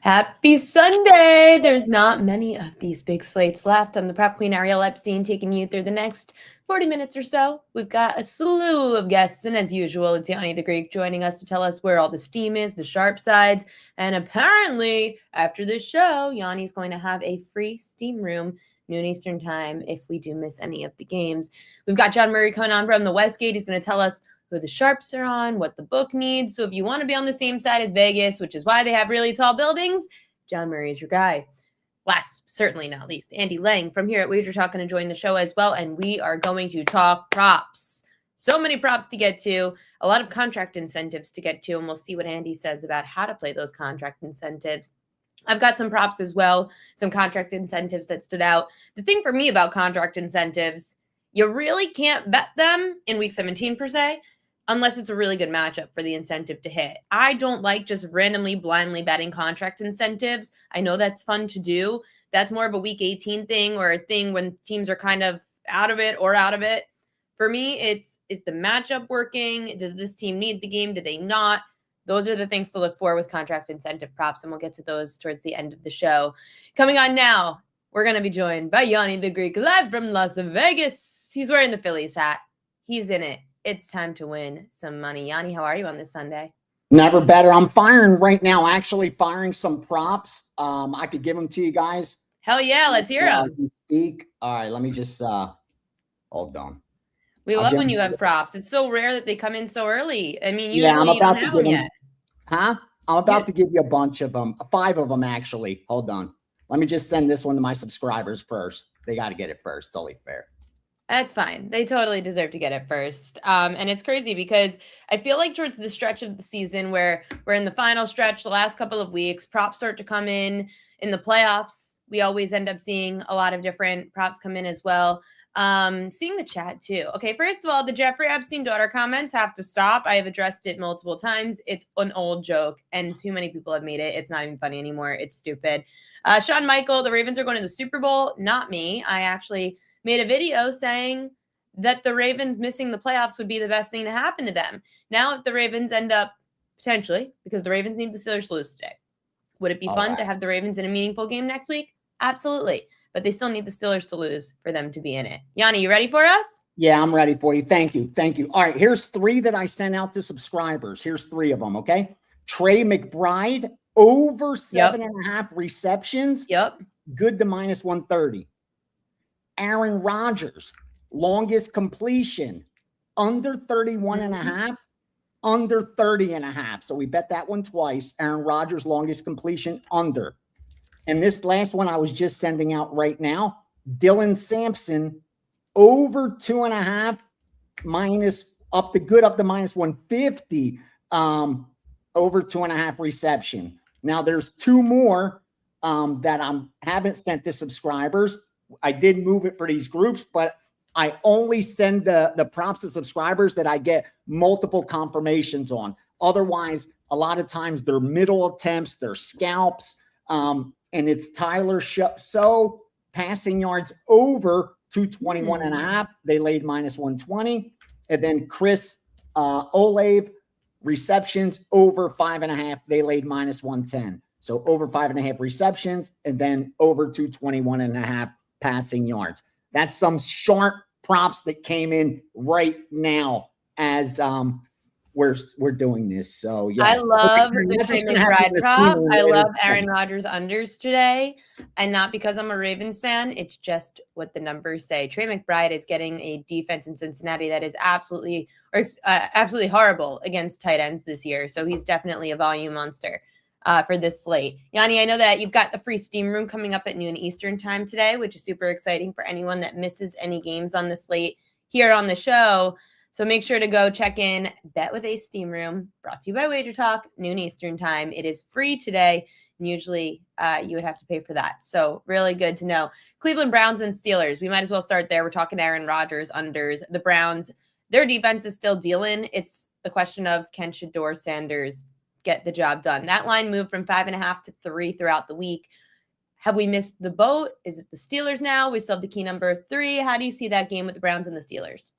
Happy Sunday! There's not many of these big slates left. I'm the prep queen, Ariel Epstein, taking you through the next 40 minutes or so. We've got a slew of guests, and as usual, it's Yanni the Greek joining us to tell us where all the steam is, the sharp sides, and apparently, after this show, Yanni's going to have a free steam room, noon Eastern time, if we do miss any of the games. We've got John Murray coming on from the Westgate. He's going to tell us who the sharps are on, what the book needs. So if you want to be on the same side as Vegas, which is why they have really tall buildings, John Murray is your guy. Last, certainly not least, Andy Lang from here at WagerTalk going to join the show as well, and we are going to talk props. So many props to get to, a lot of contract incentives to get to, and we'll see what Andy says about how to play those contract incentives. I've got some props as well, some contract incentives that stood out. The thing for me about contract incentives, you really can't bet them in week 17 per se, unless it's a really good matchup for the incentive to hit. I don't like just randomly, blindly betting contract incentives. I know that's fun to do. That's more of a week 18 thing or a thing when teams are kind of out of it or out of it. For me, it's the matchup working? Does this team need the game? Do they not? Those are the things to look for with contract incentive props, and we'll get to those towards the end of the show. Coming on now, we're going to be joined by Yanni the Greek, live from Las Vegas. He's wearing the Phillies hat. He's in it. It's time to win some money. Yanni, how are you on this Sunday? Never better. I'm firing right now, actually firing some props. I could give them to you guys. Hell yeah, let's hear them. Speak. All right, let me just hold on. We love when you have props. It's so rare that they come in so early. I mean, usually you don't have them yet. Huh? I'm about to give you a bunch of them. 5 of them, actually. Hold on. Let me just send this one to my subscribers first. They got to get it first. It's only fair. That's fine. They totally deserve to get it first. And it's crazy because I feel like towards the stretch of the season where we're in the final stretch, the last couple of weeks, props start to come in the playoffs. We always end up seeing a lot of different props come in as well. Seeing the chat too. Okay, first of all, the Jeffrey Epstein daughter comments have to stop. I have addressed it multiple times. It's an old joke, and too many people have made it. It's not even funny anymore. It's stupid. Sean Michael, the Ravens are going to the Super Bowl. Not me. I actually made a video saying that the Ravens missing the playoffs would be the best thing to happen to them. Now, if the Ravens end up potentially, because the Ravens need the Steelers to lose today, would it be fun to have the Ravens in a meaningful game next week? Absolutely. But they still need the Steelers to lose for them to be in it. Yanni, you ready for us? Yeah, I'm ready for you. Thank you. Thank you. All right, here's 3 that I sent out to subscribers. Here's 3 of them, okay? Trey McBride, over 7.5 receptions. Yep. Good to minus 130. Aaron Rodgers, longest completion, under 31.5, under 30.5. So we bet that one twice. Aaron Rodgers, longest completion, under. And this last one I was just sending out right now, Dylan Sampson, over 2.5, minus up to minus 150, over 2.5 reception. Now there's 2 more that I haven't sent to subscribers. I did move it for these groups, but I only send the props to subscribers that I get multiple confirmations on. Otherwise, a lot of times they're middle attempts, they're scalps, and it's Tyler So passing yards over 221.5. They laid minus 120. And then Chris Olave, receptions over 5.5. They laid minus 110. So over 5.5 receptions and then over 221.5 passing yards. That's some sharp props that came in right now as we're doing this. So yeah, I love the Trey McBride prop. I love Aaron Rodgers unders today, and not because I'm a Ravens fan. It's just what the numbers say. Trey McBride is getting a defense in Cincinnati that is absolutely horrible against tight ends this year. So he's definitely a volume monster for this slate. Yanni, I know that you've got the free steam room coming up at noon Eastern time today, which is super exciting for anyone that misses any games on the slate here on the show. So make sure to go check in Bet with a Steam Room, brought to you by WagerTalk, noon Eastern time. It is free today, and usually you would have to pay for that. So really good to know. Cleveland Browns and Steelers. We might as well start there. We're talking Aaron Rodgers unders. The Browns, their defense is still dealing. It's a question of can Shedeur Sanders get the job done. That line moved from 5.5 to 3 throughout the week. Have we missed the boat? Is it the Steelers now? We still have the key number 3. How do you see that game with the Browns and the Steelers?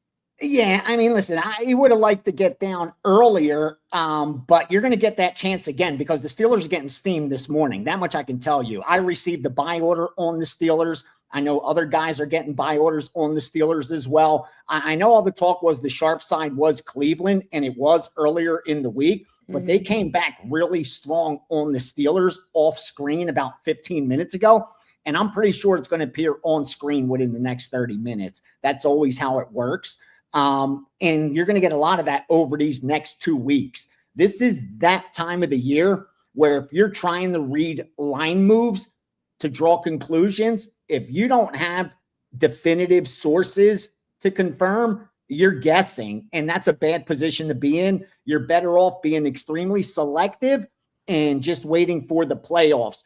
Yeah, I mean, listen, I would have liked to get down earlier, but you're going to get that chance again because the Steelers are getting steamed this morning. That much I can tell you. I received the buy order on the Steelers. I know other guys are getting buy orders on the Steelers as well. I know all the talk was the sharp side was Cleveland, and it was earlier in the week, but they came back really strong on the Steelers off screen about 15 minutes ago. And I'm pretty sure it's going to appear on screen within the next 30 minutes. That's always how it works. And you're going to get a lot of that over these next 2 weeks. This is that time of the year where if you're trying to read line moves to draw conclusions, if you don't have definitive sources to confirm, you're guessing. And that's a bad position to be in. You're better off being extremely selective and just waiting for the playoffs.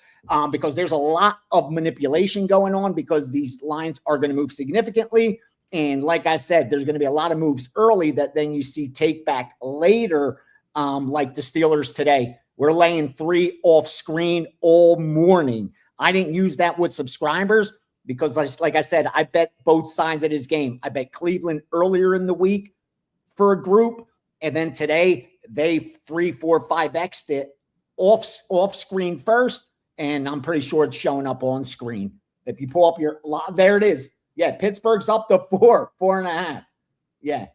Because there's a lot of manipulation going on because these lines are going to move significantly. And like I said, there's going to be a lot of moves early that then you see take back later, like the Steelers today. We're laying 3 off screen all morning. I didn't use that with subscribers because, like I said, I bet both sides of this game. I bet Cleveland earlier in the week for a group. And then today, they 3, 4, 5X'd it off screen first. And I'm pretty sure it's showing up on screen. If you pull up there it is. Yeah, Pittsburgh's up to 4.5. Yeah.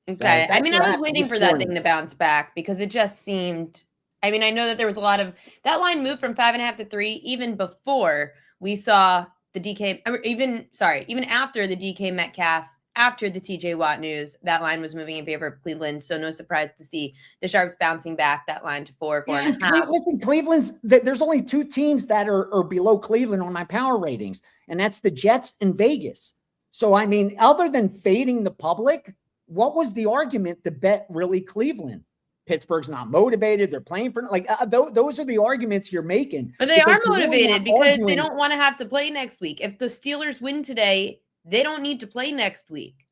Okay. So I mean, I was waiting for that thing to bounce back because it just seemed, I mean, I know that there was a lot of, that line moved from 5.5 to 3 even before we saw the DK, even after the DK Metcalf, after the TJ Watt news, that line was moving in favor of Cleveland. So no surprise to see the Sharps bouncing back that line to 4.5. Listen, Cleveland's, there's only 2 teams that are below Cleveland on my power ratings, and that's the Jets and Vegas. So, I mean, other than fading the public, what was the argument to bet really Cleveland? Pittsburgh's not motivated. They're playing for those are the arguments you're making. But they are motivated because they don't want to have to play next week. If the Steelers win today, they don't need to play next week.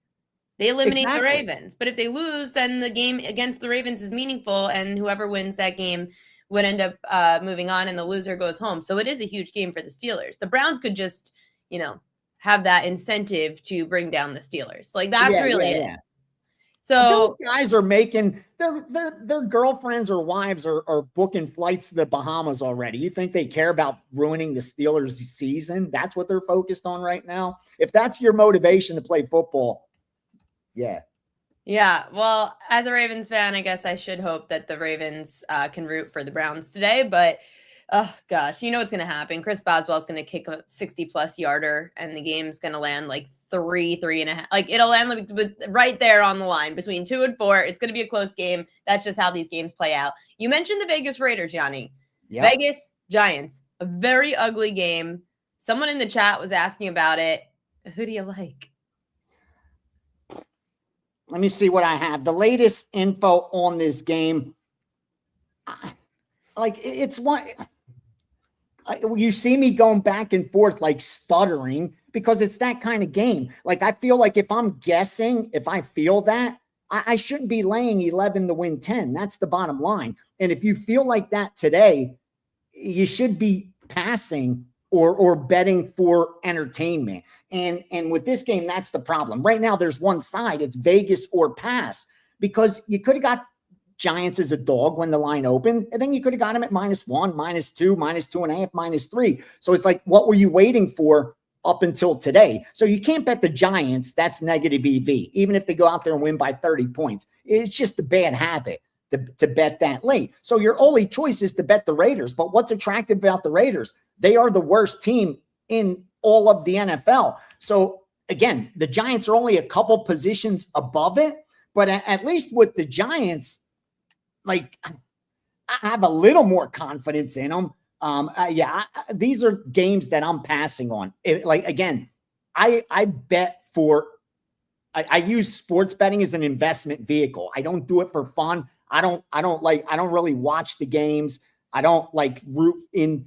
They eliminate the Ravens. But if they lose, then the game against the Ravens is meaningful, and whoever wins that game would end up moving on, and the loser goes home. So it is a huge game for the Steelers. The Browns could just, have that incentive to bring down the Steelers. Like, that's really it. Yeah. So those guys are making their girlfriends or wives are booking flights to the Bahamas already. You think they care about ruining the Steelers' season? That's what they're focused on right now. If that's your motivation to play football, yeah. Yeah. Well, as a Ravens fan, I guess I should hope that the Ravens can root for the Browns today. But oh gosh, you know what's going to happen? Chris Boswell's going to kick a 60+ yarder, and the game's going to land like 3.5. Like, it'll end right there on the line between 2 and 4. It's going to be a close game. That's just how these games play out. You mentioned the Vegas Raiders, Yanni. Yep. Vegas Giants, a very ugly game. Someone in the chat was asking about it. Who do you like? Let me see what I have. The latest info on this game. It's one. You see me going back and forth, like stuttering, because it's that kind of game. Like, I feel like if I'm guessing, if I feel that, I shouldn't be laying 11 to win 10. That's the bottom line. And if you feel like that today, you should be passing or betting for entertainment. And with this game, that's the problem. Right now, there's one side. It's Vegas or pass, because you could have got Giants as a dog when the line opened, and then you could have got them at -1, -2, -2.5, -3. So it's like, what were you waiting for up until today? So you can't bet the Giants. That's negative EV, even if they go out there and win by 30 points. It's just a bad habit to bet that late. So your only choice is to bet the Raiders. But what's attractive about the Raiders? They are the worst team in all of the NFL. So again, the Giants are only a couple positions above it, but at least with the Giants, like, I have a little more confidence in them. These are games that I'm passing on. I bet for, I use sports betting as an investment vehicle. I don't do it for fun. I don't really watch the games. I don't like root in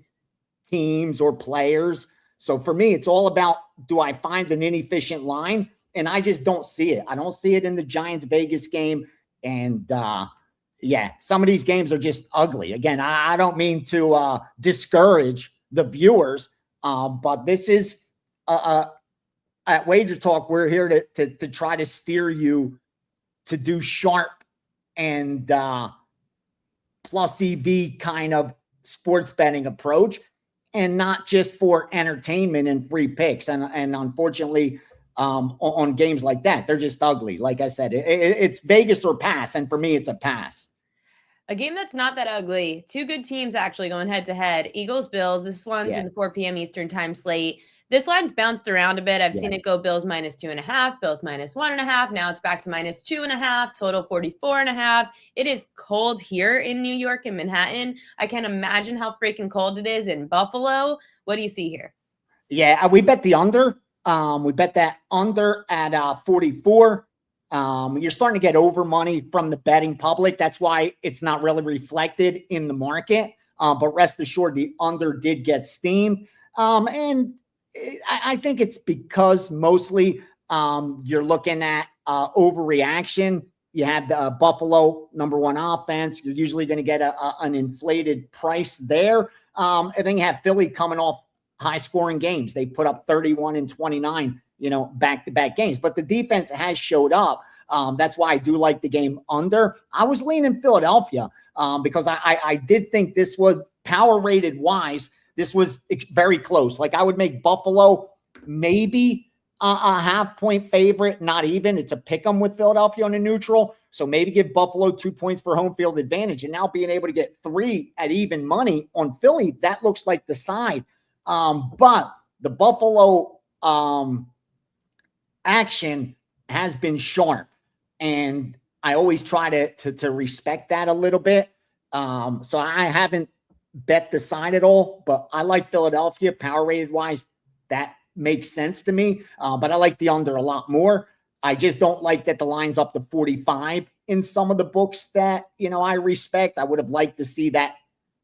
teams or players. So for me, it's all about, do I find an inefficient line? And I just don't see it. I don't see it in the Giants Vegas game. And, some of these games are just ugly. Again, I don't mean to discourage the viewers, but this is at WagerTalk. We're here to try to steer you to do sharp and plus EV kind of sports betting approach, and not just for entertainment and free picks. And unfortunately, on games like that, they're just ugly. Like I said, it's Vegas or pass. And for me, it's a pass. A game that's not that ugly. Two good teams actually going head to head. Eagles, Bills. This one's in the 4 p.m. Eastern time slate. This line's bounced around a bit. I've seen it go Bills -2.5, Bills -1.5. Now it's back to -2.5, total 44.5. It is cold here in New York and Manhattan. I can't imagine how freaking cold it is in Buffalo. What do you see here? Yeah, we bet the under. We bet that under at 44. You're starting to get over money from the betting public. That's why it's not really reflected in the market. But rest assured, the under did get steamed. And I think it's because mostly you're looking at overreaction. You have the Buffalo #1 offense. You're usually going to get an inflated price there. And then you have Philly coming off high-scoring games. They put up 31 and 29, back-to-back games. But the defense has showed up. That's why I do like the game under. I was leaning Philadelphia because I did think this was power-rated wise. This was very close. Like I would make Buffalo maybe a half-point favorite, not even. It's a pick 'em with Philadelphia on a neutral. So maybe give Buffalo 2 points for home field advantage. And now being able to get 3 at even money on Philly, that looks like the side. But the Buffalo action has been sharp. And I always try to respect that a little bit. So I haven't bet the side at all, but I like Philadelphia power rated wise. That makes sense to me. But I like the under a lot more. I just don't like that the line's up to 45 in some of the books that, I respect. I would have liked to see that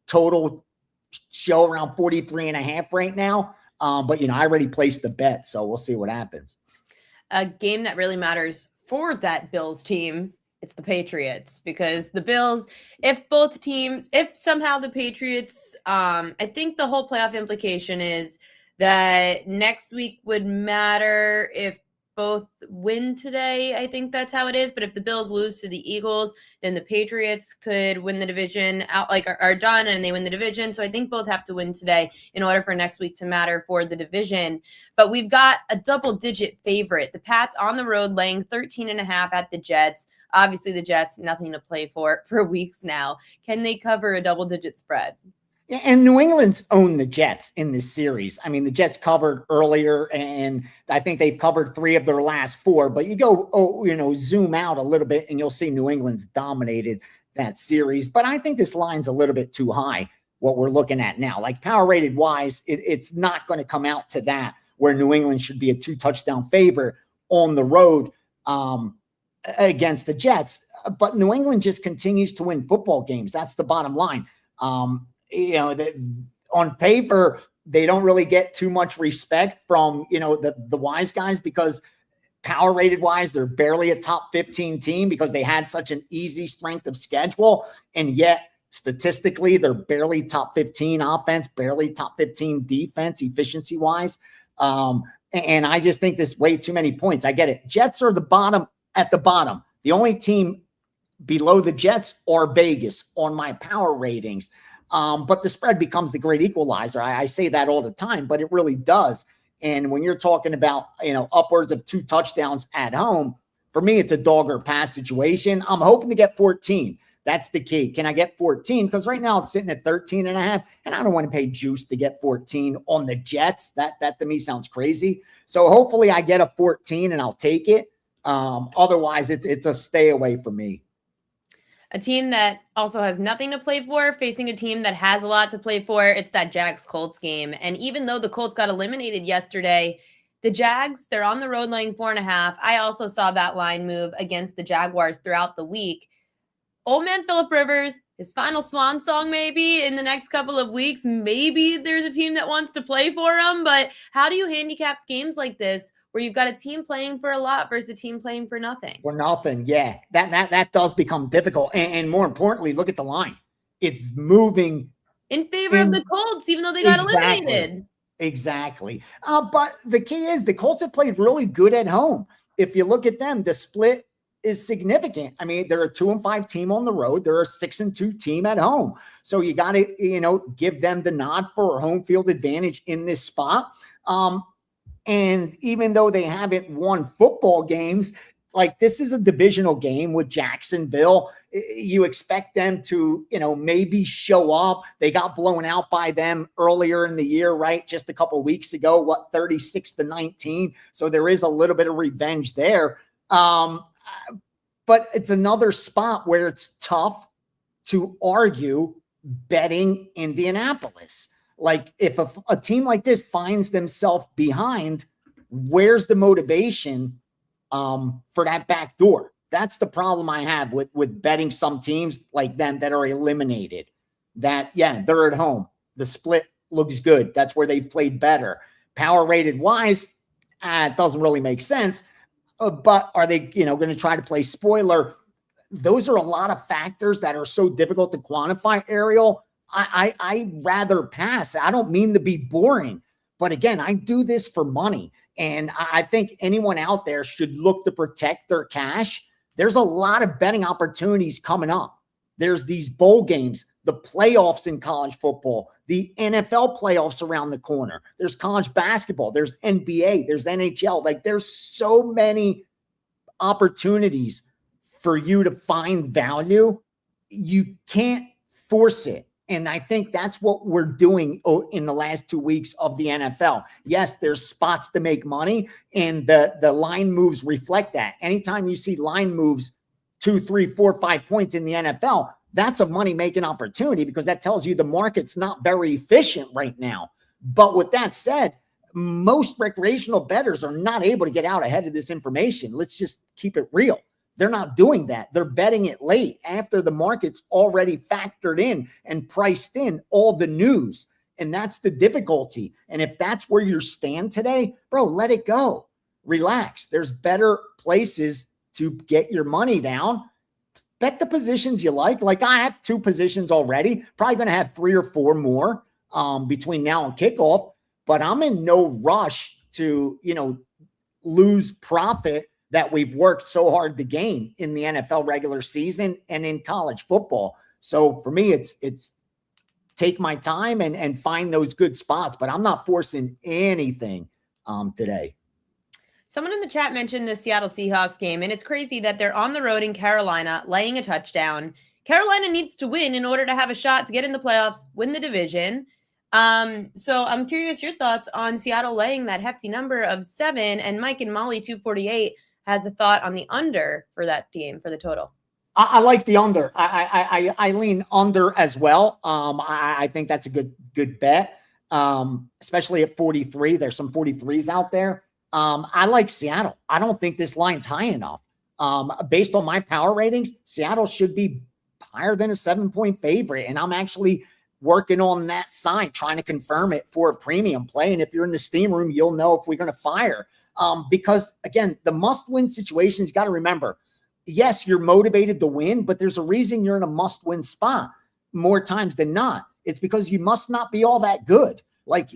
total show around 43.5 right now. But, I already placed the bet, so we'll see what happens. A game that really matters for that Bills team, it's the Patriots, because the Bills, if somehow the Patriots, I think the whole playoff implication is that next week would matter if both win today. I think that's how it is. But if the Bills lose to the Eagles, then the Patriots could win the division out, are done, and they win the division. So I think both have to win today in order for next week to matter for the division. But we've got a double-digit favorite. The Pats on the road laying 13.5 at the Jets. Obviously, the Jets, nothing to play for weeks now. Can they cover a double-digit spread? And New England's owned the Jets in this series. I mean, the Jets covered earlier, and I think they've covered 3 of their last 4. But you go, zoom out a little bit, and you'll see New England's dominated that series. But I think this line's a little bit too high, what we're looking at now. Like power rated wise, it's not going to come out to that, where New England should be a 2-touchdown favorite on the road against the Jets. But New England just continues to win football games. That's the bottom line. On paper, they don't really get too much respect from, the wise guys, because power rated wise, they're barely a top 15 team because they had such an easy strength of schedule. And yet statistically, they're barely top 15 offense, barely top 15 defense, efficiency wise. And I just think there's way too many points. I get it. Jets are at the bottom. The only team below the Jets are Vegas on my power ratings. But the spread becomes the great equalizer. I say that all the time, but it really does. And when you're talking about, upwards of 2 touchdowns at home, for me, it's a dog or pass situation. I'm hoping to get 14. That's the key. Can I get 14? Because right now it's sitting at 13.5, and I don't want to pay juice to get 14 on the Jets. That to me sounds crazy. So hopefully I get a 14 and I'll take it. Otherwise, it's a stay away from me. A team that also has nothing to play for, facing a team that has a lot to play for. It's that Jags-Colts game. And even though the Colts got eliminated yesterday, the Jags, they're on the road laying 4.5. I also saw that line move against the Jaguars throughout the week. Old man Phillip Rivers, his final swan song maybe in the next couple of weeks. Maybe there's a team that wants to play for him. But how do you handicap games like this where you've got a team playing for a lot versus a team playing for nothing? For nothing, yeah. That does become difficult. And more importantly, look at the line. It's moving in favor of the Colts, even though they got eliminated. Exactly. But the key is the Colts have played really good at home. If you look at them, the split is significant. I mean, they're a 2-5 team on the road. They're a 6-2 team at home. So you got to, give them the nod for home field advantage in this spot. And even though they haven't won football games, like this is a divisional game with Jacksonville. You expect them to, maybe show up. They got blown out by them earlier in the year, right? Just a couple of weeks ago, 36-19. So there is a little bit of revenge there. But it's another spot where it's tough to argue betting Indianapolis. Like if a team like this finds themselves behind, where's the motivation for that back door? That's the problem I have with betting some teams like them that are eliminated. That, they're at home. The split looks good. That's where they've played better. Power rated wise, it doesn't really make sense. But are they, going to try to play spoiler? Those are a lot of factors that are so difficult to quantify, Ariel. I rather pass. I don't mean to be boring, but again, I do this for money. And I think anyone out there should look to protect their cash. There's a lot of betting opportunities coming up. There's these bowl games, the playoffs in college football, the NFL playoffs around the corner. There's college basketball. There's NBA. There's NHL. Like there's so many opportunities for you to find value. You can't force it. And I think that's what we're doing in the last 2 weeks of the NFL. Yes, there's spots to make money, and the line moves reflect that. Anytime you see line moves 2, 3, 4, 5 points in the NFL, that's a money-making opportunity because that tells you the market's not very efficient right now. But with that said, most recreational bettors are not able to get out ahead of this information. Let's just keep it real. They're not doing that. They're betting it late after the market's already factored in and priced in all the news. And that's the difficulty. And if that's where you stand today, bro, let it go. Relax. There's better places to get your money down. Bet the positions you like. Like I have 2 positions already. Probably going to have 3 or 4 more between now and kickoff. But I'm in no rush to, lose profit that we've worked so hard to gain in the NFL regular season and in college football. So for me, it's take my time and find those good spots, but I'm not forcing anything today. Someone in the chat mentioned the Seattle Seahawks game, and it's crazy that they're on the road in Carolina, laying a touchdown. Carolina needs to win in order to have a shot to get in the playoffs, win the division. So I'm curious your thoughts on Seattle laying that hefty number of 7, and Mike and Molly 248 has a thought on the under for that game, for the total. I like the under. I lean under as well. I think that's a good bet, especially at 43. There's some 43s out there. I like Seattle. I don't think this line's high enough. Based on my power ratings, Seattle should be higher than a 7-point favorite, and I'm actually working on that side, trying to confirm it for a premium play. And if you're in the steam room, you'll know if we're going to fire. Because again, the must-win situations, you got to remember, yes, you're motivated to win, but there's a reason you're in a must-win spot more times than not. It's because you must not be all that good. Like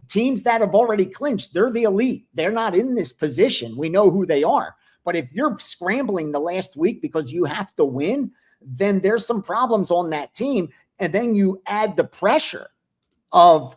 teams that have already clinched, they're the elite. They're not in this position. We know who they are. But if you're scrambling the last week because you have to win, then there's some problems on that team. And then you add the pressure of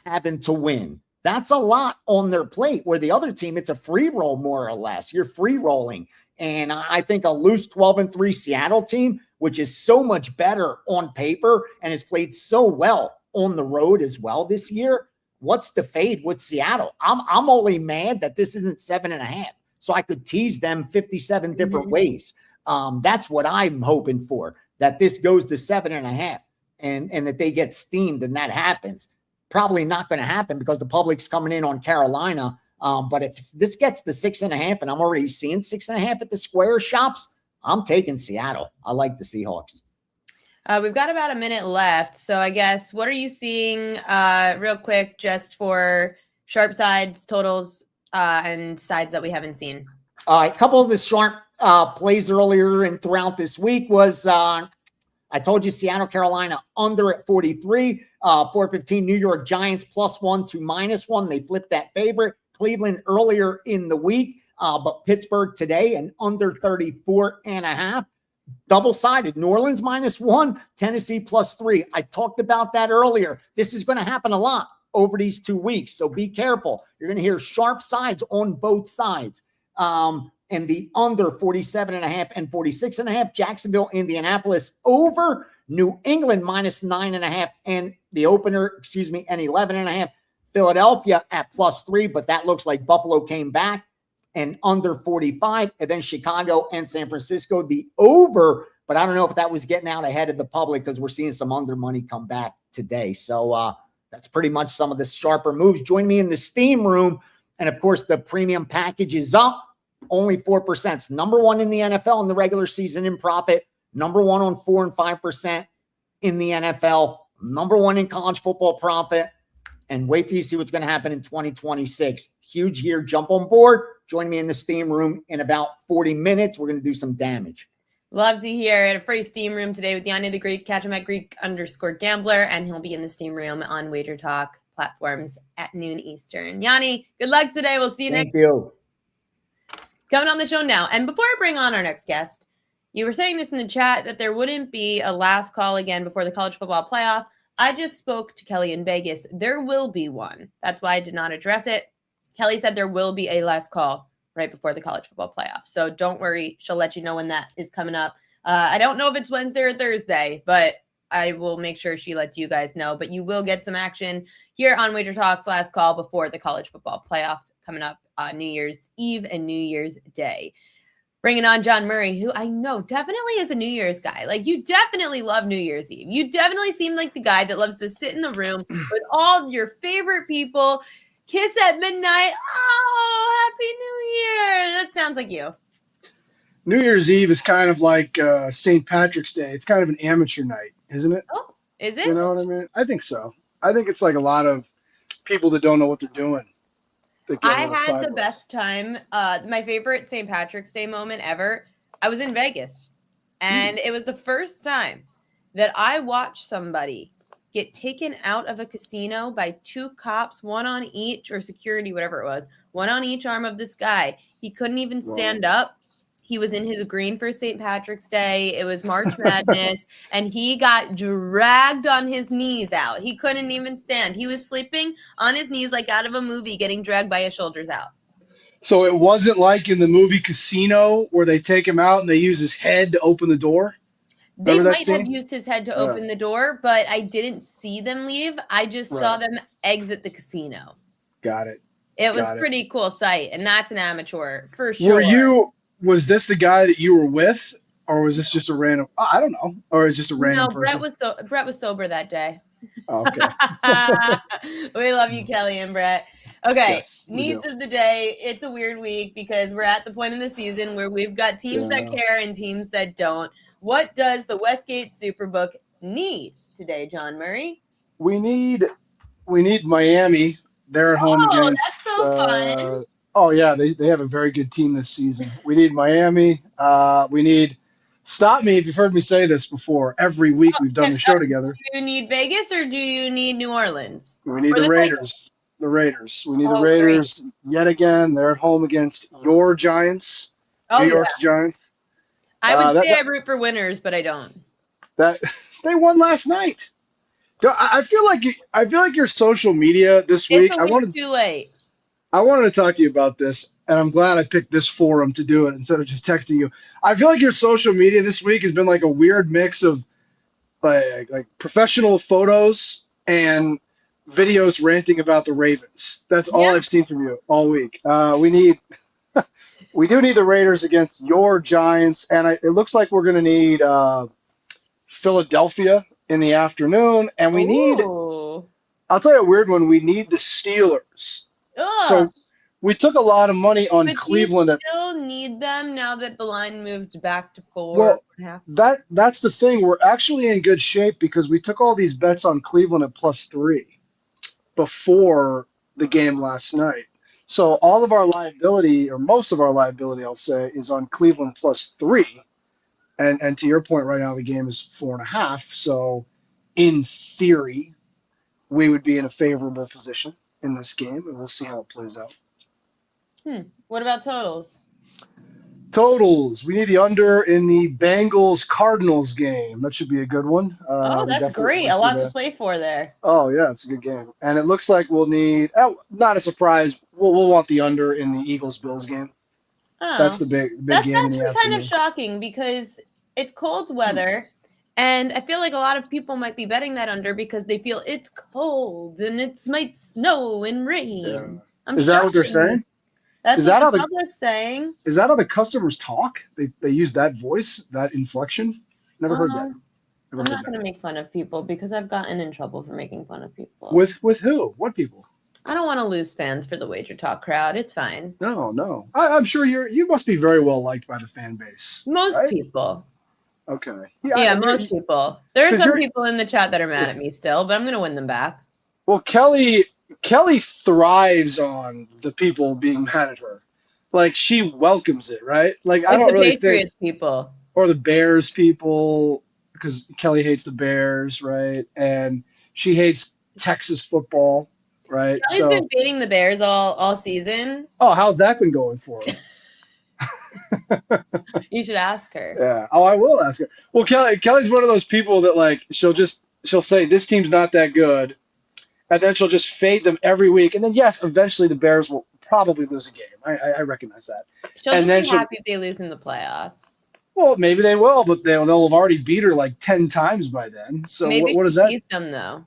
having to win. That's a lot on their plate, where the other team, it's a free roll more or less. You're free rolling. And I think a loose 12-3 Seattle team, which is so much better on paper and has played so well on the road as well this year. What's the fade with Seattle? I'm only mad that this isn't 7.5. So I could tease them 57 different ways. That's what I'm hoping for, that this goes to 7.5 and that they get steamed and that happens. Probably not going to happen because the public's coming in on Carolina. But if this gets to 6.5 and I'm already seeing 6.5 at the square shops, I'm taking Seattle. I like the Seahawks. We've got about a minute left. So I guess, what are you seeing real quick just for sharp sides, totals, and sides that we haven't seen? All right. A couple of the sharp plays earlier and throughout this week was, I told you Seattle, Carolina under at 43, 415 New York Giants +1 to -1. They flipped that favorite. Cleveland earlier in the week, But Pittsburgh today, an under 34.5. Double-sided. New Orleans -1, Tennessee +3. I talked about that earlier. This is going to happen a lot over these 2 weeks, so be careful. You're going to hear sharp sides on both sides. And the under 47.5 and 46.5. Jacksonville, Indianapolis over. New England -9.5 and the opener, and 11.5. Philadelphia at +3, but that looks like Buffalo came back. And under 45, and then Chicago and San Francisco, the over, but I don't know if that was getting out ahead of the public because we're seeing some under money come back today. So that's pretty much some of the sharper moves. Join me in the steam room. And of course, the premium package is up only 4%. It's number one in the NFL in the regular season in profit, number one on 4 and 5% in the NFL, number one in college football profit. And wait till you see what's going to happen in 2026. Huge year. Jump on board. Join me in the steam room in about 40 minutes. We're going to do some damage. Love to hear it. A free steam room today with Yanni the Greek. Catch him at Greek_gambler, and he'll be in the steam room on WagerTalk platforms at noon Eastern. Yanni, good luck today. We'll see you next. Thank you. Coming on the show now. And before I bring on our next guest, you were saying this in the chat that there wouldn't be a last call again before the college football playoff. I just spoke to Kelly in Vegas. There will be one. That's why I did not address it. Kelly said there will be a last call right before the college football playoff. So don't worry. She'll let you know when that is coming up. I don't know if it's Wednesday or Thursday, but I will make sure she lets you guys know. But you will get some action here on Wager Talk's last call before the college football playoff coming up New Year's Eve and New Year's Day. Bringing on John Murray, who I know definitely is a New Year's guy. Like, you definitely love New Year's Eve. You definitely seem like the guy that loves to sit in the room with all your favorite people, kiss at midnight. Oh, Happy New Year. That sounds like you. New Year's Eve is kind of like St. Patrick's Day. It's kind of an amateur night, isn't it? Oh, is it? You know what I mean? I think so. I think it's like a lot of people that don't know what they're doing. I had the best time. My favorite St. Patrick's Day moment ever. I was in Vegas, and it was the first time that I watched somebody get taken out of a casino by 2 cops, one on each, or security, whatever it was, one on each arm of this guy. He couldn't even stand up. He was in his green for St. Patrick's Day. It was March Madness, and he got dragged on his knees out. He couldn't even stand. He was sleeping on his knees like out of a movie, getting dragged by his shoulders out. So it wasn't like in the movie Casino where they take him out and they use his head to open the door? They might have used his head to open the door, but I didn't see them leave. I just saw them exit the casino. Got it. It was pretty cool sight, and that's an amateur for sure. Was this the guy that you were with, or was this just a random? I don't know, or is just a random person? Brett was sober that day. Oh, okay. We love you, Kelly and Brett. Okay, yes, needs of the day. It's a weird week because we're at the point in the season where we've got teams that care and teams that don't. What does the Westgate Superbook need today, John Murray? We need Miami. They're at home against. That's so fun. Oh, yeah, they have a very good team this season. We need Miami. We need – stop me if you've heard me say this before. Every week we've done the show together. Do you need Vegas or do you need New Orleans? We need the Raiders. The Raiders. We need the Raiders yet again. They're at home against your Giants, New York's Giants. I would say I root for winners, but I don't. They won last night. I feel like your social media this week. It's too late. I wanted to talk to you about this, and I'm glad I picked this forum to do it instead of just texting you. I feel like your social media this week has been like a weird mix of like professional photos and videos ranting about the Ravens. That's all I've seen from you all week. We do need the Raiders against your Giants, and it looks like we're going to need Philadelphia in the afternoon, and we need. I'll tell you a weird one. We need the Steelers. Ugh. So we took a lot of money on Cleveland. You still need them now that the line moved back to 4. Well, that's the thing. We're actually in good shape because we took all these bets on Cleveland at +3 before the game last night. So all of our liability, or most of our liability, I'll say, is on Cleveland +3. And to your point, right now the game is 4.5. So in theory, we would be in a favorable position in this game, and we'll see how it plays out. What about totals? Totals. We need the under in the Bengals-Cardinals game. That should be a good one. Oh, We that's definitely great. want A to see lot to that. play for there. Oh, yeah, it's a good game. And it looks like we'll need, not a surprise, we'll want the under in the Eagles-Bills game. That's Oh, the big that's game in the actually kind of afternoon. shocking because it's cold weather. And I feel like a lot of people might be betting that under because they feel it's cold and it might snow and rain. Yeah. I'm Is that what they're shocking. saying? That's Is what that the how the public's saying. is that how the customers talk? They use that voice, that inflection? Never heard that. I'm not going to make fun of people because I've gotten in trouble for making fun of people. With who? What people? I don't want to lose fans for the WagerTalk crowd. It's fine. No. I'm sure you must be very well liked by the fan base. Most right? people. Okay. Yeah, most people. There are 'cause some you're- people in the chat that are mad at me still, but I'm going to win them back. Well, Kelly thrives on the people being mad at her. Like she welcomes it, right? Like I Like don't the really Patriots think, people. or the Bears people, because Kelly hates the Bears, right? And she hates Texas football, right? Kelly's been fading the Bears all season. Oh, how's that been going for her? You should ask her. Yeah. Oh, I will ask her. Well, Kelly's one of those people that like she'll say this team's not that good, and then she'll just fade them every week, and then yes, eventually the Bears will probably lose a game. I recognize that. She'll And then just be happy if they lose in the playoffs. Well, maybe they will, but they'll have already beat her like 10 times by then. So Maybe what she is that? teased them though.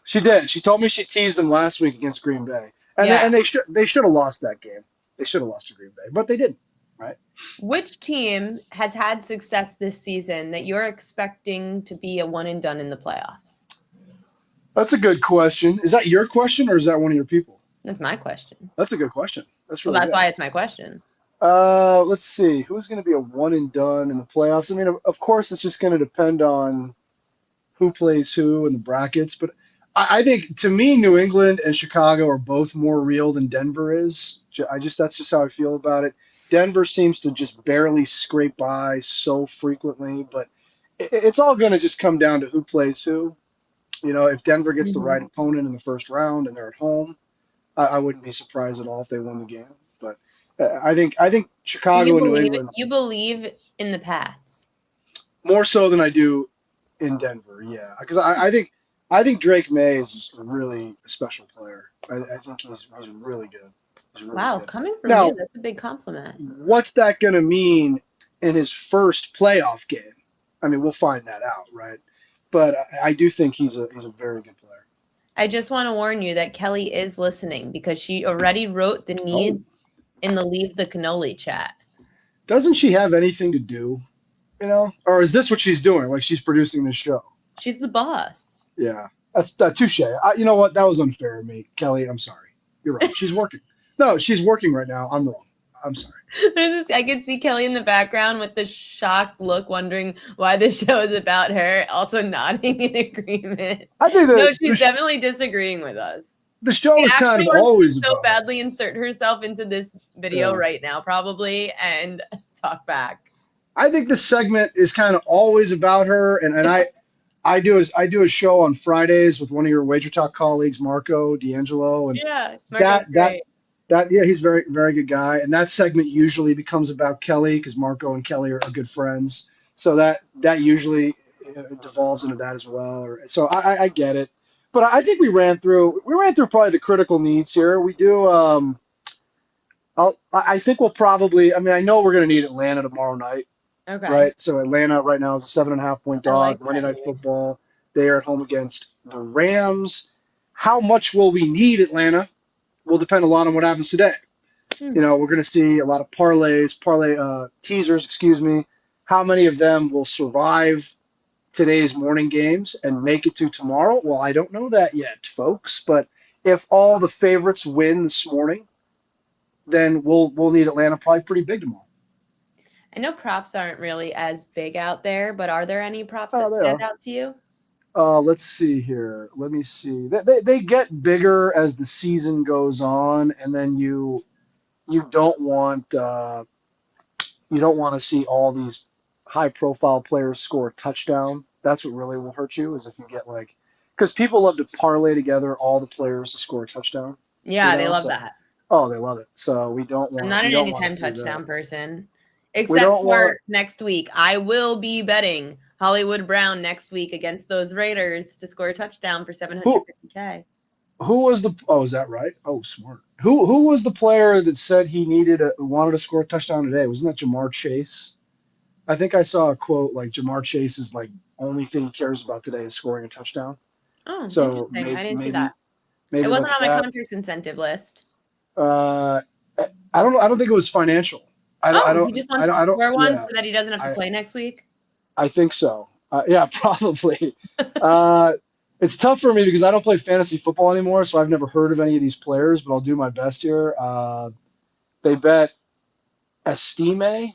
She did. She told me she teased them last week against Green Bay, and they should have lost that game. They should have lost to Green Bay, but they didn't. Right. Which team has had success this season that you're expecting to be a one and done in the playoffs? That's a good question. Is that your question or is that one of your people? That's my question. That's a good question. That's really that's good. why it's my question. Let's see. Who's going to be a one and done in the playoffs? I mean, of course, it's just going to depend on who plays who in the brackets. But I think, to me, New England and Chicago are both more real than Denver is. That's just how I feel about it. Denver seems to just barely scrape by so frequently, but it's all going to just come down to who plays who. You know, if Denver gets the right opponent in the first round and they're at home, I wouldn't be surprised at all if they won the game. But I think Chicago and New England. You believe in the Pats more so than I do in Denver, yeah. Because I think Drake May is just a really special player. I think he's really good. Wow, coming from you, that's a big compliment. What's that going to mean in his first playoff game? I mean, we'll find that out, right? But I do think he's a very good player. I just want to warn you that Kelly is listening because she already wrote the needs in the Leave the Cannoli chat. Doesn't she have anything to do, you know? Or is this what she's doing? Like she's producing this show? She's the boss. Yeah, that's touche. You know what? That was unfair of me, Kelly. I'm sorry. You're right. She's working. No, she's working right now. I'm wrong. I'm sorry. I can see Kelly in the background with the shocked look, wondering why the show is about her, also nodding in agreement. I think she's definitely disagreeing with us. The show is kind of always so badly insert herself into this video right now, probably, and talk back. I think this segment is kind of always about her, and I do a show on Fridays with one of your WagerTalk colleagues, Marrco D'Angelo, and he's a very, very good guy. And that segment usually becomes about Kelly because Marrco and Kelly are good friends. So that usually devolves into that as well. So I get it. But I think we ran through probably the critical needs here. We do. I think we'll probably. I mean, I know we're going to need Atlanta tomorrow night. Okay. Right. So Atlanta right now is a 7.5-point dog. Monday Night Football. They are at home against the Rams. How much will we need Atlanta? Will depend a lot on what happens today. You know, we're going to see a lot of parlay teasers. How many of them will survive today's morning games and make it to tomorrow? Well, I don't know that yet, folks. But if all the favorites win this morning, then we'll need Atlanta probably pretty big tomorrow. I know props aren't really as big out there, but are there any props that stand out to you? Let's see here. Let me see. They get bigger as the season goes on, and then you don't want to see all these high-profile players score a touchdown. That's what really will hurt you, is if you get because people love to parlay together all the players to score a touchdown. Yeah, they love that. Oh, they love it. So we don't want. I'm not we an don't want to anytime see touchdown that. person, We except don't for want. next week. I will be betting Hollywood Brown next week against those Raiders to score a touchdown for Who 750K. who was the? Oh, is that right? Oh, smart. Who was the player that said he wanted to score a touchdown today? Wasn't that Jamar Chase? I think I saw a quote like Jamar Chase's like only thing he cares about today is scoring a touchdown. Oh, So interesting. I didn't see maybe that. It maybe look wasn't at on my that. contract incentive list. Uh, I don't know. I don't think it was financial. Oh, he just wants to I don't. score one Yeah, so that he doesn't have to I play next week. I think so. Yeah, probably. It's tough for me because I don't play fantasy football anymore, so I've never heard of any of these players. But I'll do my best here. They bet Estime.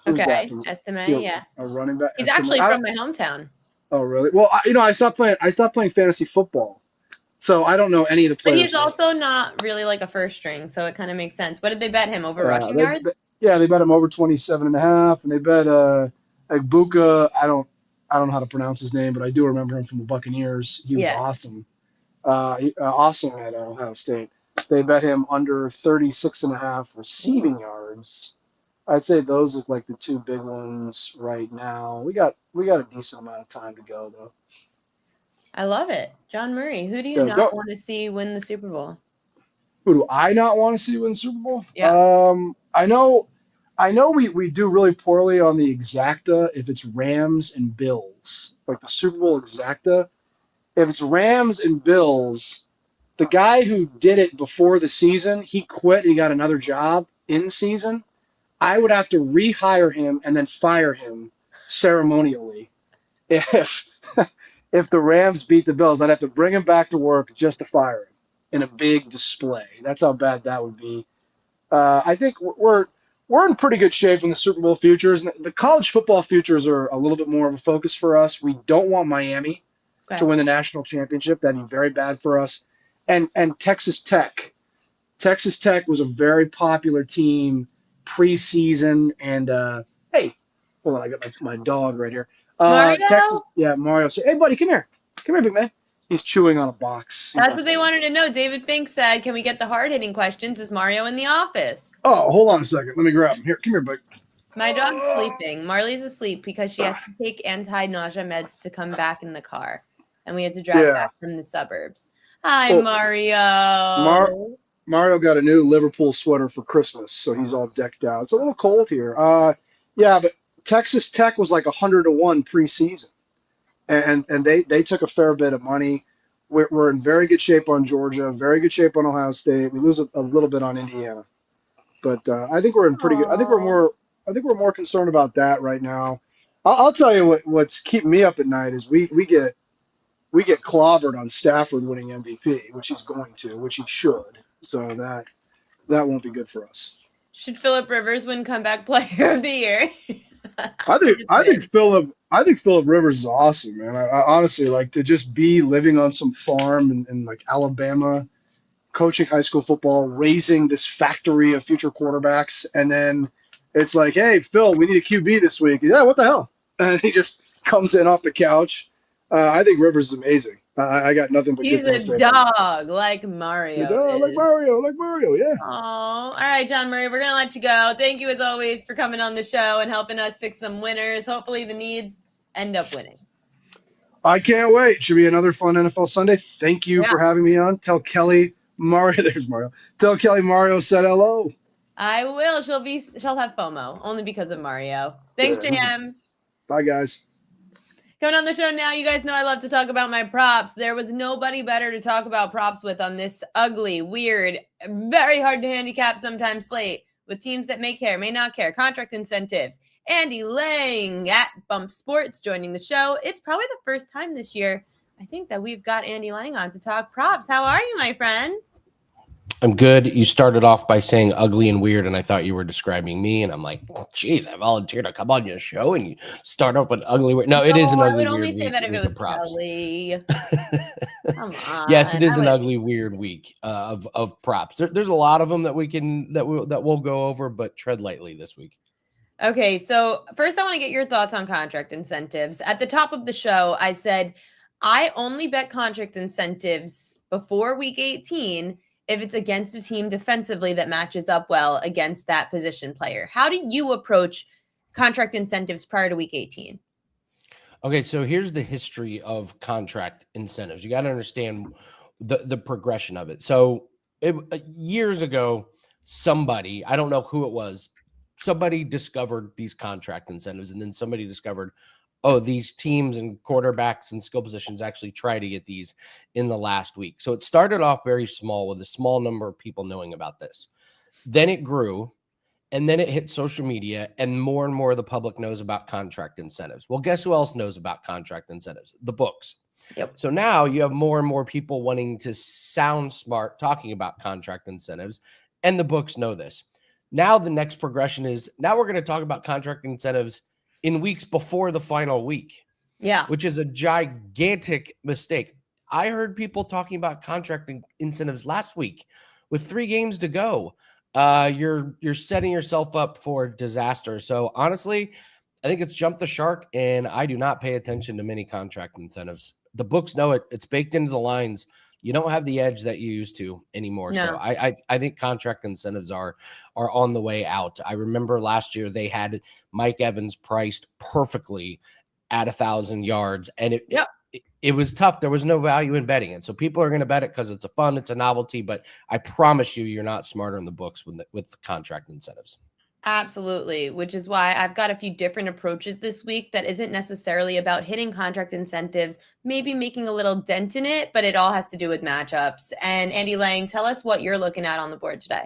Who's that? Okay, Is he Estime, yeah. a running back? He's Estime. actually from my hometown. Oh, really? Well, I stopped playing. I stopped playing fantasy football, so I don't know any of the But players' he's also names. not really like a first string, so it kind of makes sense. What did they bet him over Uh, rushing they, yards? they- yeah, they bet him over 27.5, and they bet Egbuka. I don't know how to pronounce his name, but I do remember him from the Buccaneers. He was Yes. awesome. Awesome at Ohio State. They bet him under 36.5 receiving yards. I'd say those look like the two big ones right now. We got a decent amount of time to go though. I love it. John Murray, who do you Yeah, not want to see win the Super Bowl? who do I not want to see win the Super Bowl? Yeah. I know we do really poorly on the exacta if it's Rams and Bills, like the Super Bowl exacta. If it's Rams and Bills, the guy who did it before the season, he quit. He got another job in season. I would have to rehire him and then fire him ceremonially. If if the Rams beat the Bills, I'd have to bring him back to work just to fire him in a big display. That's how bad that would be. I think we're in pretty good shape in the Super Bowl futures. The college football futures are a little bit more of a focus for us. We don't want Miami to win the national championship. That'd be very bad for us. And Texas Tech. Texas Tech was a very popular team preseason. And hey, hold on, I got my dog right here. Mario? Texas, yeah, Mario. So, hey, buddy, come here, big man. He's chewing on a box. That's what they wanted to know. David Fink said, "Can we get the hard-hitting questions? Is Mario in the office?" Oh, hold on a second. Let me grab him. Here, come here, buddy. My dog's sleeping. Marley's asleep because she has to take anti-nausea meds to come back in the car, and we had to drive back from the suburbs. Hi, Well, Mario. Mario got a new Liverpool sweater for Christmas, so he's all decked out. It's a little cold here. Yeah, but Texas Tech was like 100-1 preseason, and they took a fair bit of money. We're in very good shape on Georgia, very good shape on Ohio State. We lose a little bit on Indiana, but I think we're in pretty good. I think we're more concerned about that right now. I'll tell you what's keeping me up at night is we get clobbered on Stafford winning MVP, which he's going to, which he should. So that won't be good for us. Should Phillip Rivers win Comeback Player of the Year? I think Phillip Rivers is awesome, man. I honestly like to just be living on some farm in like Alabama, coaching high school football, raising this factory of future quarterbacks, and then it's like, hey, Phil, we need a QB this week. Yeah, what the hell? And he just comes in off the couch. I think Rivers is amazing. I got nothing but good things to say. He's a dog, like Mario. Like Mario, yeah. Oh, all right, John Murray, we're going to let you go. Thank you, as always, for coming on the show and helping us pick some winners. Hopefully the Needs end up winning. I can't wait. Should be another fun NFL Sunday. Thank you for having me on. Tell Kelly Mario. There's Mario. Tell Kelly Mario said hello. I will. She'll have FOMO only because of Mario. Thanks, JM. Bye, guys. Coming on the show now, you guys know I love to talk about my props. There was nobody better to talk about props with on this ugly, weird, very hard to handicap sometimes slate with teams that may care, may not care, contract incentives. Andy Lang at Bump Sports joining the show. It's probably the first time this year, I think, that we've got Andy Lang on to talk props. How are you, my friend? I'm good. You started off by saying ugly and weird, and I thought you were describing me. And I'm like, geez, I volunteered to come on your show, and you start off with ugly weird. No, it is an ugly weird. I would only say that if it was props. Kelly. Come on. Yes, it is an ugly weird week of props. There's a lot of them that we'll go over, but tread lightly this week. Okay, so first I want to get your thoughts on contract incentives. At the top of the show, I said I only bet contract incentives before week 18 if it's against a team defensively that matches up well against that position player. How do you approach contract incentives prior to week 18? Okay, so here's the history of contract incentives. You got to understand the progression of it. So years ago, somebody, I don't know who it was, somebody discovered these contract incentives, and then somebody discovered, oh, these teams and quarterbacks and skill positions actually try to get these in the last week. So it started off very small with a small number of people knowing about this. Then it grew. And then it hit social media, and more of the public knows about contract incentives. Well, guess who else knows about contract incentives? The books. Yep. So now you have more and more people wanting to sound smart talking about contract incentives, and the books know this. Now the next progression is now we're going to talk about contract incentives in weeks before the final week. Yeah. Which is a gigantic mistake. I heard people talking about contract incentives last week with 3 games to go. You're setting yourself up for disaster. So honestly, I think it's jumped the shark, and I do not pay attention to many contract incentives. The books know it. It's baked into the lines. You don't have the edge that you used to anymore. No. So I think contract incentives are on the way out. I remember last year they had Mike Evans priced perfectly at 1,000 yards, and it was tough. There was no value in betting it. So people are going to bet it because it's a fun, it's a novelty, but I promise you're not smarter in the books with contract incentives. Absolutely, which is why I've got a few different approaches this week that isn't necessarily about hitting contract incentives, maybe making a little dent in it, but it all has to do with matchups. And Andy Lang, tell us what you're looking at on the board today.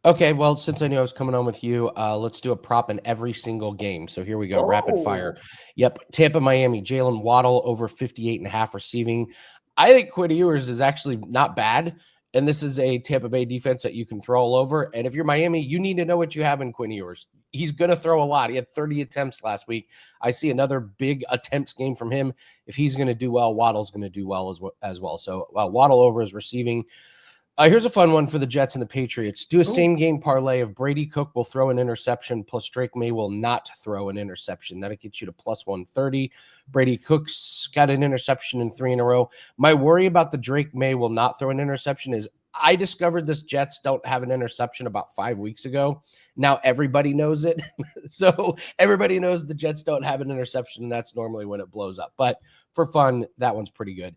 Okay, well, since I knew I was coming on with you, let's do a prop in every single game. So here we go, rapid fire. Yep, Tampa, Miami, Jalen Waddle over 58.5 receiving. I think Quinn Ewers is actually not bad, and this is a Tampa Bay defense that you can throw all over. And if you're Miami, you need to know what you have in Quinn Ewers. He's going to throw a lot. He had 30 attempts last week. I see another big attempts game from him. If he's going to do well, Waddle's going to do well as well. So Waddle over is receiving. Here's a fun one for the Jets and the Patriots. Do a same game parlay of Brady Cook will throw an interception plus Drake May will not throw an interception. That'll get you to plus 130. Brady Cook's got an interception in 3 in a row. My worry about the Drake May will not throw an interception is I discovered this Jets don't have an interception about 5 weeks ago. Now everybody knows it. So everybody knows the Jets don't have an interception, and that's normally when it blows up. But for fun, that one's pretty good.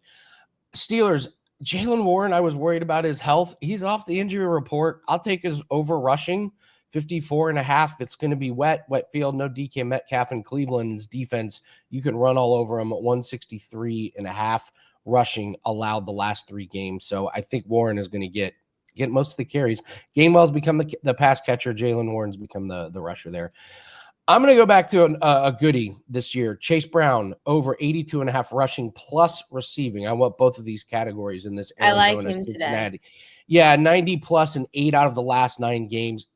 Steelers, Jaylen Warren, I was worried about his health. He's off the injury report. I'll take his over rushing, 54.5. It's going to be wet field, no DK Metcalf in Cleveland's defense. You can run all over him at 163.5 rushing allowed the last 3 games. So I think Warren is going to get most of the carries. Gainwell's become the pass catcher. Jaylen Warren's become the rusher there. I'm going to go back to a goodie this year. Chase Brown over 82.5 rushing plus receiving. I want both of these categories in this Arizona, I like him Cincinnati. today. Yeah, 90 plus in 8 out of the last 9 games.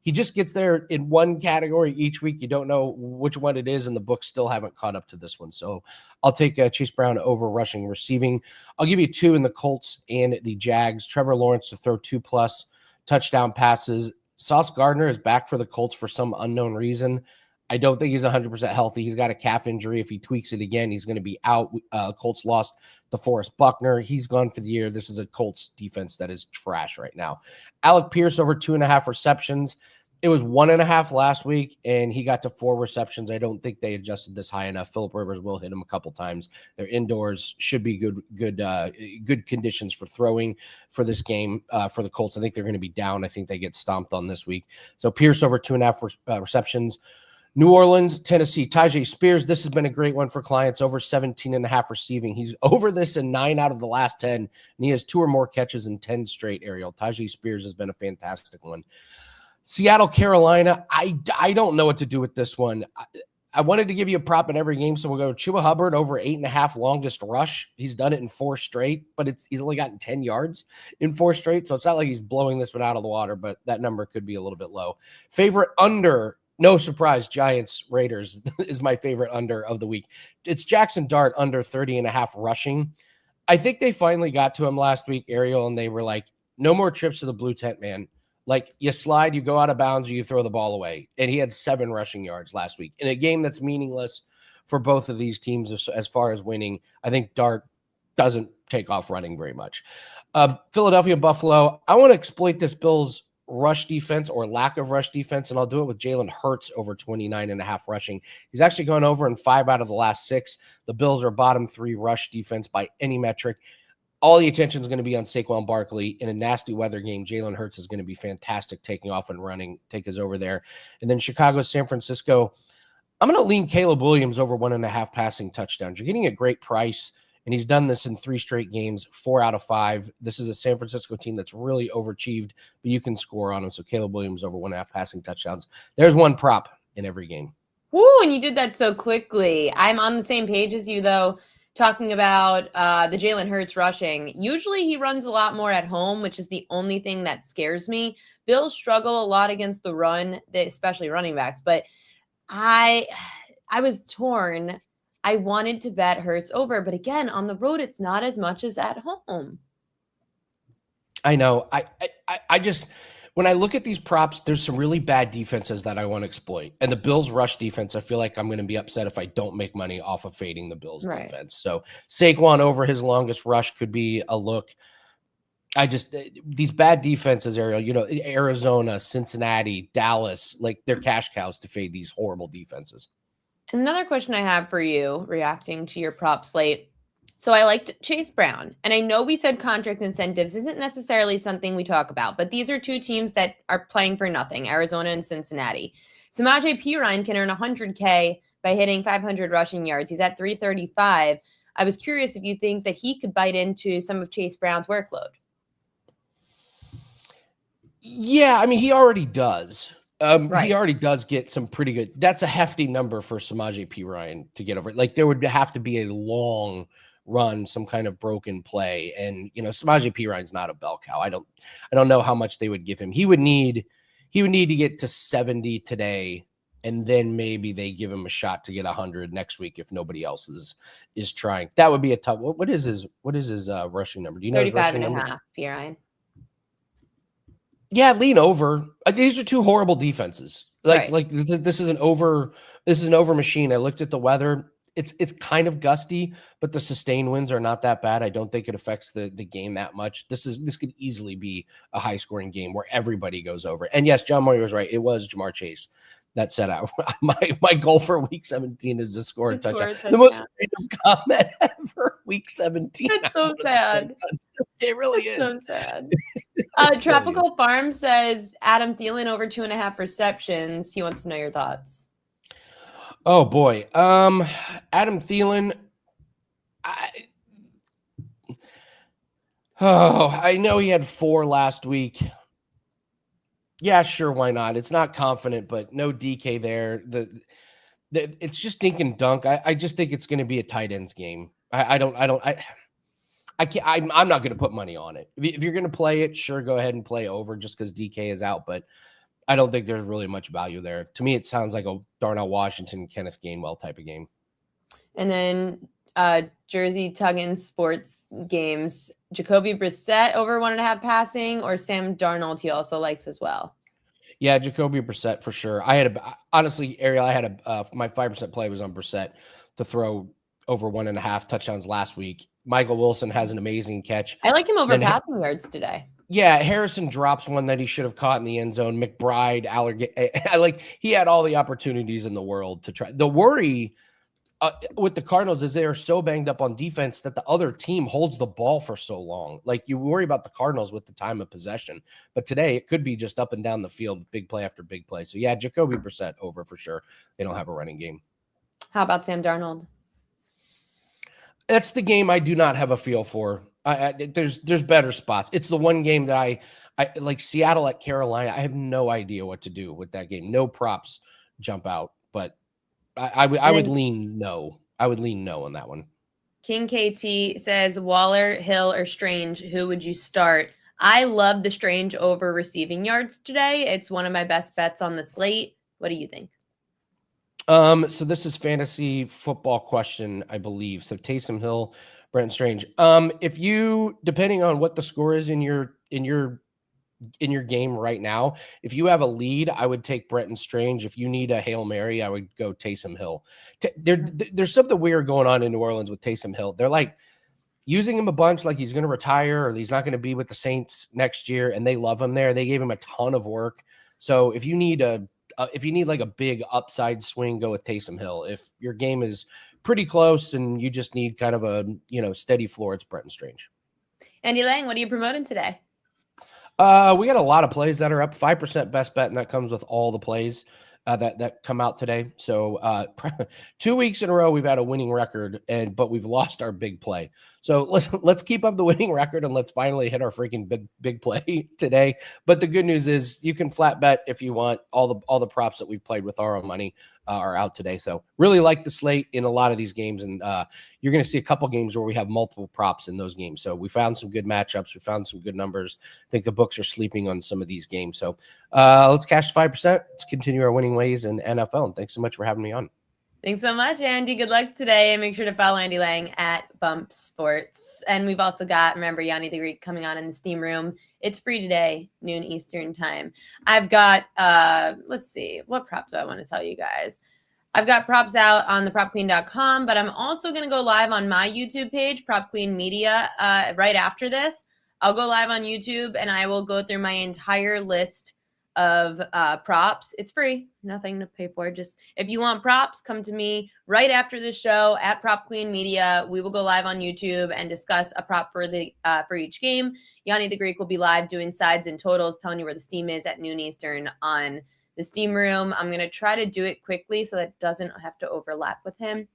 He just gets there in one category each week. You don't know which one it is, and the books still haven't caught up to this one. So I'll take Chase Brown over rushing receiving. I'll give you 2 in the Colts and the Jags. Trevor Lawrence to throw 2+ touchdown passes. Sauce Gardner is back for the Colts for some unknown reason. I don't think he's 100% healthy. He's got a calf injury. If he tweaks it again, he's going to be out. Colts lost DeForest Buckner. He's gone for the year. This is a Colts defense that is trash right now. Alec Pierce over 2.5 receptions. It was 1.5 last week, and he got to 4 receptions. I don't think they adjusted this high enough. Phillip Rivers will hit him a couple times. They're indoors. Should be good conditions for throwing for this game for the Colts. I think they're going to be down. I think they get stomped on this week. So Pierce over 2.5 receptions. New Orleans, Tennessee, Tyjae Spears. This has been a great one for clients, over 17.5 receiving. He's over this in 9 out of the last 10, and he has 2 or more catches in 10 straight, Ariel. Tyjae Spears has been a fantastic one. Seattle, Carolina, I don't know what to do with this one. I wanted to give you a prop in every game, so we'll go Chuba Hubbard over 8.5 longest rush. He's done it in 4 straight, but he's only gotten 10 yards in 4 straight, so it's not like he's blowing this one out of the water, but that number could be a little bit low. Favorite under, no surprise, Giants, Raiders is my favorite under of the week. It's Jackson Dart under 30.5 rushing. I think they finally got to him last week, Ariel, and they were like, no more trips to the blue tent, man. Like, you slide, you go out of bounds, or you throw the ball away. And he had 7 rushing yards last week in a game that's meaningless for both of these teams as far as winning. I think Dart doesn't take off running very much. Philadelphia, Buffalo. I want to exploit this Bills rush defense or lack of rush defense, and I'll do it with Jalen Hurts over 29.5 rushing. He's actually gone over in 5 out of the last 6. The Bills are bottom 3 rush defense by any metric. All the attention is going to be on Saquon Barkley. In a nasty weather game, Jalen Hurts is going to be fantastic taking off and running, take us over there. And then Chicago, San Francisco. I'm going to lean Caleb Williams over 1.5 passing touchdowns. You're getting a great price, and he's done this in 3 straight games, 4 out of 5. This is a San Francisco team that's really overachieved, but you can score on them. So Caleb Williams over 1.5 passing touchdowns. There's one prop in every game. Woo, and you did that so quickly. I'm on the same page as you, though, talking about the Jalen Hurts rushing. Usually he runs a lot more at home, which is the only thing that scares me. Bills struggle a lot against the run, especially running backs, but I was torn. I wanted to bet Hurts over, but again, on the road, it's not as much as at home. I know. I just, when I look at these props, there's some really bad defenses that I want to exploit. And the Bills rush defense, I feel like I'm going to be upset if I don't make money off of fading the Bills defense. So Saquon over his longest rush could be a look. These bad defenses, Ariel, Arizona, Cincinnati, Dallas, like they're cash cows to fade these horrible defenses. Another question I have for you, reacting to your prop slate. So I liked Chase Brown, and I know we said contract incentives isn't necessarily something we talk about, but these are 2 teams that are playing for nothing, Arizona and Cincinnati. Samaje Perine can earn $100K by hitting 500 rushing yards. He's at 335. I was curious if you think that he could bite into some of Chase Brown's workload. Yeah, I mean, he already does. Right. He already does get some pretty good. That's a hefty number for Samaje Perine to get over. Like there would have to be a long run, some kind of broken play, and Samaje Perine's not a bell cow. I don't know how much they would give him. He would need to get to 70 today, and then maybe they give him a shot to get 100 next week if nobody else is trying. That would be a tough. What is his rushing number? Do you know his rushing number? 35.5, Perine. Yeah, lean over. These are 2 horrible defenses. Like this is an over machine. I looked at the weather. It's kind of gusty, but the sustained winds are not that bad. I don't think it affects the game that much. This could easily be a high scoring game where everybody goes over. And yes, John Moyer was right. It was Jamar Chase that said out. My goal for week 17 is to score a touchdown. The most random comment ever. Week 17. That's so sad. It really is. So sad. Tropical Farm says Adam Thielen over 2.5 receptions. He wants to know your thoughts. Oh boy. Adam Thielen. I know he had 4 last week. Yeah, sure, why not? It's not confident, but no DK there. It's just dink and dunk. I just think it's going to be a tight ends game. I'm not going to put money on it. If you're going to play it, sure, go ahead and play over just because DK is out, but I don't think there's really much value there. To me, it sounds like a Darnell Washington, Kenneth Gainwell type of game. And then Jersey Tuggin Sports Games, Jacoby Brissett over 1.5 passing, or Sam Darnold he also likes as well. Yeah, Jacoby Brissett for sure. Honestly, Ariel, my 5% play was on Brissett to throw over 1.5 touchdowns last week. Michael Wilson has an amazing catch. I like him over passing yards today. Yeah, Harrison drops one that he should have caught in the end zone. McBride, he had all the opportunities in the world to try. The worry with the Cardinals is they are so banged up on defense that the other team holds the ball for so long. Like you worry about the Cardinals with the time of possession, but today it could be just up and down the field, big play after big play. So yeah, Jacoby Brissett over for sure. They don't have a running game. How about Sam Darnold? That's the game I do not have a feel for. There's better spots. It's the one game that I like. Seattle at Carolina. I have no idea what to do with that game. No props jump out, but I would lean no. I would lean no on that one. King KT says Waller, Hill, or Strange. Who would you start? I love the Strange over receiving yards today. It's one of my best bets on the slate. What do you think? So this is fantasy football question, I believe. So Taysom Hill, Brent Strange. If you, depending on what the score is in your game right now, if you have a lead, I would take Brenton Strange. If you need a Hail Mary, I would go Taysom Hill. There's something weird going on in New Orleans with Taysom Hill. They're like, using him a bunch like he's going to retire or he's not going to be with the Saints next year, and they love him there. They gave him a ton of work. So if you need like a big upside swing, go with Taysom Hill. If your game is pretty close and you just need kind of a steady floor, it's Brenton Strange. Andy Lang, what are you promoting today? We got a lot of plays that are up. 5% best bet, and that comes with all the plays that come out today. So 2 weeks in a row we've had a winning record, but we've lost our big play. So let's keep up the winning record and let's finally hit our freaking big play today. But the good news is you can flat bet if you want. All the props that we've played with our own money are out today. So really like the slate in a lot of these games, and you're going to see a couple games where we have multiple props in those games. So we found some good matchups. We found some good numbers. I think the books are sleeping on some of these games. So let's cash 5%. Let's continue our winning ways in NFL. And thanks so much for having me on. Thanks so much, Andy. Good luck today. And make sure to follow Andy Lang at Bump Sports. And we've also got, remember, Yanni the Greek coming on in the Steam Room. It's free today, noon Eastern time. I've got, let's see, what props do I want to tell you guys? I've got props out on thepropqueen.com, but I'm also going to go live on my YouTube page, Prop Queen Media, right after this. I'll go live on YouTube and I will go through my entire list of props. It's free, nothing to pay for. Just if you want props, come to me right after the show at Prop Queen Media. We will go live on YouTube and discuss a prop for each game. Yanni the Greek will be live doing sides and totals, telling you where the steam is at noon Eastern on the Steam Room. I'm going to try to do it quickly so that it doesn't have to overlap with him.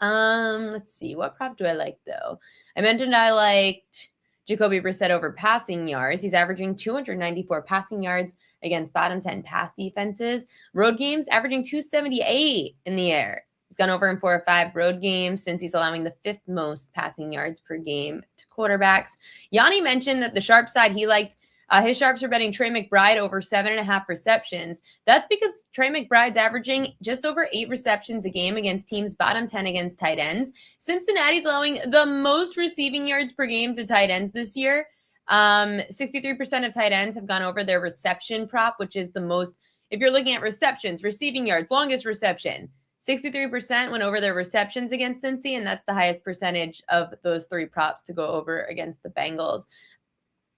Let's see. What prop do I like, though? I mentioned I liked Jacoby Brissett over passing yards. He's averaging 294 passing yards against bottom 10 pass defenses. Road games averaging 278 in the air. He's gone over in 4 or 5 road games since he's allowing the 5th most passing yards per game to quarterbacks. Yanni mentioned that the sharp side he liked. His sharps are betting Trey McBride over 7.5 receptions. That's because Trey McBride's averaging just over 8 receptions a game against teams bottom 10 against tight ends. Cincinnati's allowing the most receiving yards per game to tight ends this year. 63% of tight ends have gone over their reception prop, which is the most, if you're looking at receptions, receiving yards, longest reception. 63% went over their receptions against Cincy, and that's the highest percentage of those 3 props to go over against the Bengals.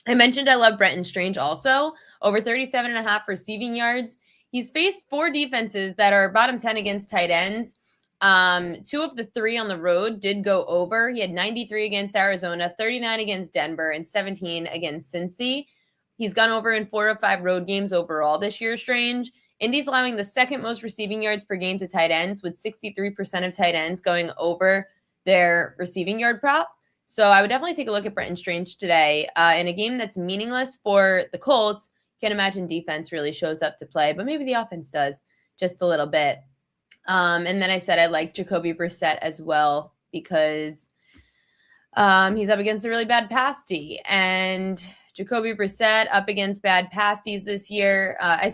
I mentioned I love Brenton Strange also, over 37.5 receiving yards. He's faced 4 defenses that are bottom 10 against tight ends. 2 of the 3 on the road did go over. He had 93 against Arizona, 39 against Denver, and 17 against Cincy. He's gone over in 4 of 5 road games overall this year, Strange. Indy's allowing the 2nd most receiving yards per game to tight ends, with 63% of tight ends going over their receiving yard prop. So I would definitely take a look at Brenton Strange today. In a game that's meaningless for the Colts, can't imagine defense really shows up to play, but maybe the offense does just a little bit. And then I said I like Jacoby Brissett as well because he's up against a really bad pass D. And Jacoby Brissett up against bad pass Ds this year. I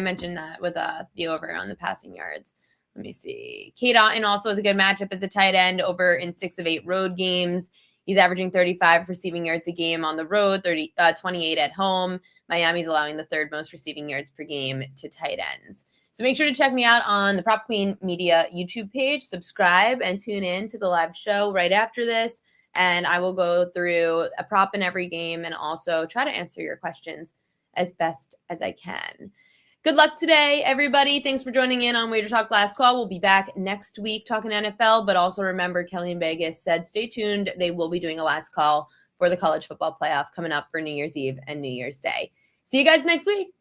mentioned that with the over on the passing yards. Let me see. Kate Otten also is a good matchup as a tight end over in 6 of 8 road games. He's averaging 35 receiving yards a game on the road, 28 at home. Miami's allowing the 3rd most receiving yards per game to tight ends. So make sure to check me out on the Prop Queen Media YouTube page. Subscribe and tune in to the live show right after this. And I will go through a prop in every game and also try to answer your questions as best as I can. Good luck today, everybody. Thanks for joining in on WagerTalk Last Call. We'll be back next week talking NFL, but also remember Kelly in Vegas said stay tuned. They will be doing a last call for the college football playoff coming up for New Year's Eve and New Year's Day. See you guys next week.